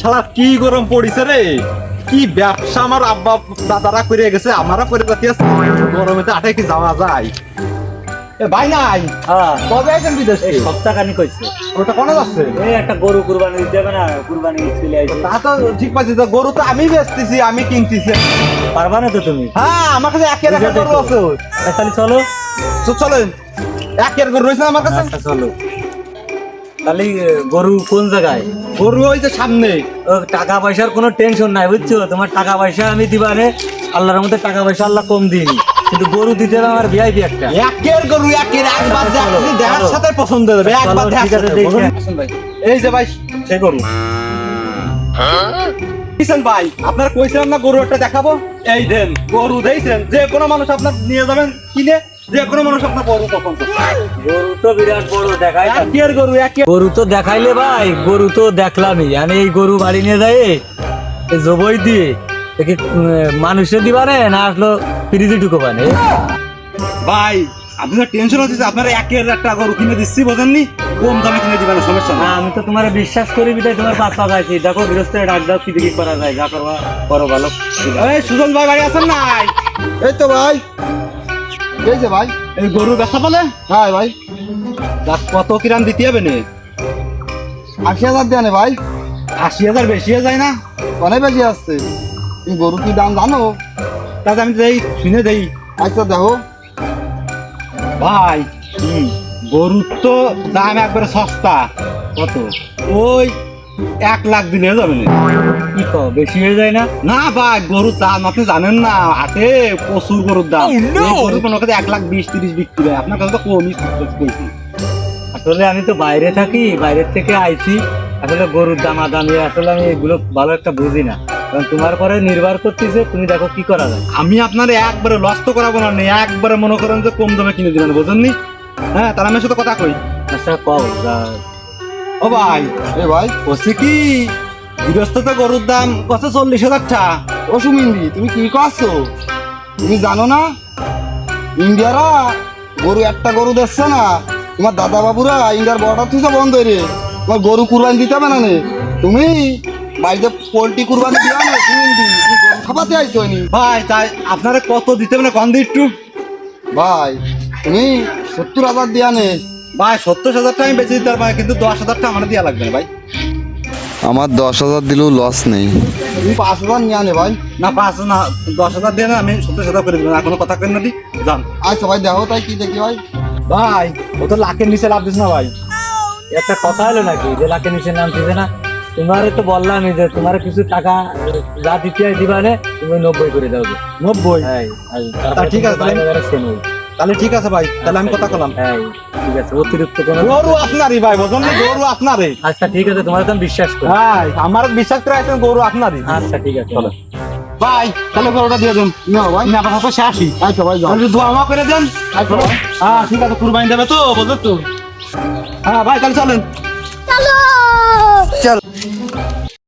শালা কি গরম পড়িছে রে, কি ব্যবসা আমার আব্বা দাদারা করে গেছে, আমারও করে যাতে আছে। গরমে তো আটে কি যাওয়া যায়। এ ভাই নাই, হ্যাঁ কবে আইছেন বিদেশ এই থেকে? সপ্তাহখানি কইছে ওটা কোনে যাচ্ছে? এই একটা গরু কুরবানি দিতে হবে না, কুরবানি চলে আইছে। তা তো ঠিক পাচ্ছি, তো গরু তো আমি বেচতেছি, আমি কিনতেছি। পারবা না তো তুমি? হ্যাঁ, আমার কাছে একের একটা গরু আছে। তাহলে চলো। তো চলেন, একের গরু রয়েছে আমার কাছে। আচ্ছা চলো। তাহলে গরু কোন জায়গায়? গরু ওই যে সামনে। ও, টাকা পয়সার কোনো টেনশন নাই বুঝছো, তোমার টাকা পয়সা আমি দিবানে, আল্লাহর মধ্যে টাকা পয়সা আল্লাহ কম দিইনি, কিন্তু গরু দিতে হবে আমার ভিআইপি একটা। একের গরু একের, একবার চলো, আপনি দেখার চলো। সাথে পছন্দ হবে, একবার চলো, দেখার ঠিক আছে, সাথে। দেখি। বলুন, আসুন ভাই। এই যে ভাই সে গরু। দিছেন ভাই, আপনার কইছিলাম না গরু একটা দেখাবো, এই দেন গরু দিয়েছেন। যে কোনো মানুষ আপনার নিয়ে যাবেন কিনে, যে কোনো মানুষ আপনার গরু পছন্দ করবে। গরু তো বিরাট বড় দেখাই, একের গরু একের। গরু তো দেখাইলে ভাই, গরু তো দেখলামই, আমি এই গরু বাড়ি নিয়ে যাই জবই দিয়ে দেখি মানুষে দিবানে না আসলো ফ্রিজে ঢুকোবানে। ভাই আপনি তো টেনশন হচ্ছে, আপনার একের একটা গরু কিনে দিচ্ছি, বোঝেননি? কম দামে কিনে দিবেন, সমস্যা না না। আমি তো তোমার বিশ্বাস করি বিদায় তোমার পাঁচ পা গাইছি, দেখো গৃহস্থ ডাক দাও, কি দেখি করা যায়, যা করবা করো ভালো। এই সুজন ভাই বাড়ি আছেন নাই? এই তো ভাই, এই যে ভাই। এই গরু ব্যথা পালে হ্যাঁ ভাই, কত কিরাম দিতে হবে নে? 80,000 দেয় ভাই। 80,000 বেশি হয়ে যায় না? অনেক বেশি আসছে। তুমি গরু কি দাম জানো? তাতে আমি দেই, শুনে দেই। আচ্ছা দেখো। ভাই গরুর তো দাম একবারে সস্তা। কত? ওই 1 লাখ দিলে হয়ে যাবে না? কি কও, বেশি হয়ে যায় না? না ভাই, গরুর দাম আপনি জানেন না, হাটে প্রচুর গরুর দাম। এই গরু কোনো কাছে 1,20,30 বিক্রি হয়, আপনার কাছে তো কমই কইছি। আসলে আমি তো বাইরে থাকি, বাইরের থেকে আইছি, আসলে গরুর দামাদামি আসলে আমি এগুলো ভালো একটা বুঝি না, কারণ তোমার পরে নির্ভর করতেছে, তুমি দেখো কি করা যায়। আমি আপনার একবারে লস তো করাবো না, একবারে মনে করেন যে কম দামে কিনে দিবেন, বুঝেননি? হ্যাঁ, তার আমি সাথে কথা কই। আচ্ছা কও ও ভাই, এ ভাই, বলছি কি, গৃহস্থ তো গরুর দাম কত 40,000 টাকা। ও সুমিন্দি, তুমি কি করছো? তুমি জানো না ইন্ডিয়ারা গরু একটা গরু দেখছে না, তোমার দাদা বাবুরা ইন্ডিয়ার বর্ডার থেকে বন্ধ রে, তোমার গরু কুরবানি দিতে হবে না নে। তুমি বাড়িতে পোল্ট্রি কুরবানি দিও না সুমিন্দি, তুমি গরু খাবাতে আইছো নি। ভাই তাই আপনারা কত দিতে হবে না কম দিয়ে একটু? ভাই তুমি 70,000 দিয়া নে। ভাই 70,000 টাকা আমি বেঁচে দিতে পারবো, কিন্তু 10,000 টাকা আমার দেওয়া লাগবে না ভাই। আমার 10,000 দিলেও লস নেই। তুমি 5,000 নিয়ে আনে ভাই। না 10,000 দিয়ে না, আমি 70,000 করে দেবো না, কোনো কথা কেন না দি যান। আচ্ছা ভাই দেখো তাই কি দেখি ভাই। ভাই ও তো লাখের নিচে লাভ দিস না ভাই। একটা কথা হলো নাকি যে লাখের নিচে নামতেছে না, তোমারে তো বললামই যে তোমার কিছু টাকা যা দিতে হয় দিবানে, তুমি 90 করে দাও। 90? হ্যাঁ, তা ঠিক আছে, তাহলে ঠিক আছে ভাই, তাহলে আমি কথা বললাম। হ্যাঁ ঠিক আছে, অতিরিক্ত কোনো গরু আপনারই ভাই, বুঝলেন না? গরু আপনারই। আচ্ছা ঠিক আছে, তোমার তো আমি বিশ্বাস করি। ভাই আমার বিশ্বাস করে আছেন, গরু আপনারই। আচ্ছা ঠিক আছে, চলো। ভাই তাহলে গরুটা দিয়ে দেন। না ভাই। না আপাতত সে আসি। আচ্ছা ভাই যাও। তাহলে দোয়া মা করে দেন। আচ্ছা ভাই। হ্যাঁ ঠিক আছে, কুরবানি দেবে তো, বুঝলেন তো? হ্যাঁ ভাই তাহলে চলেন। চলো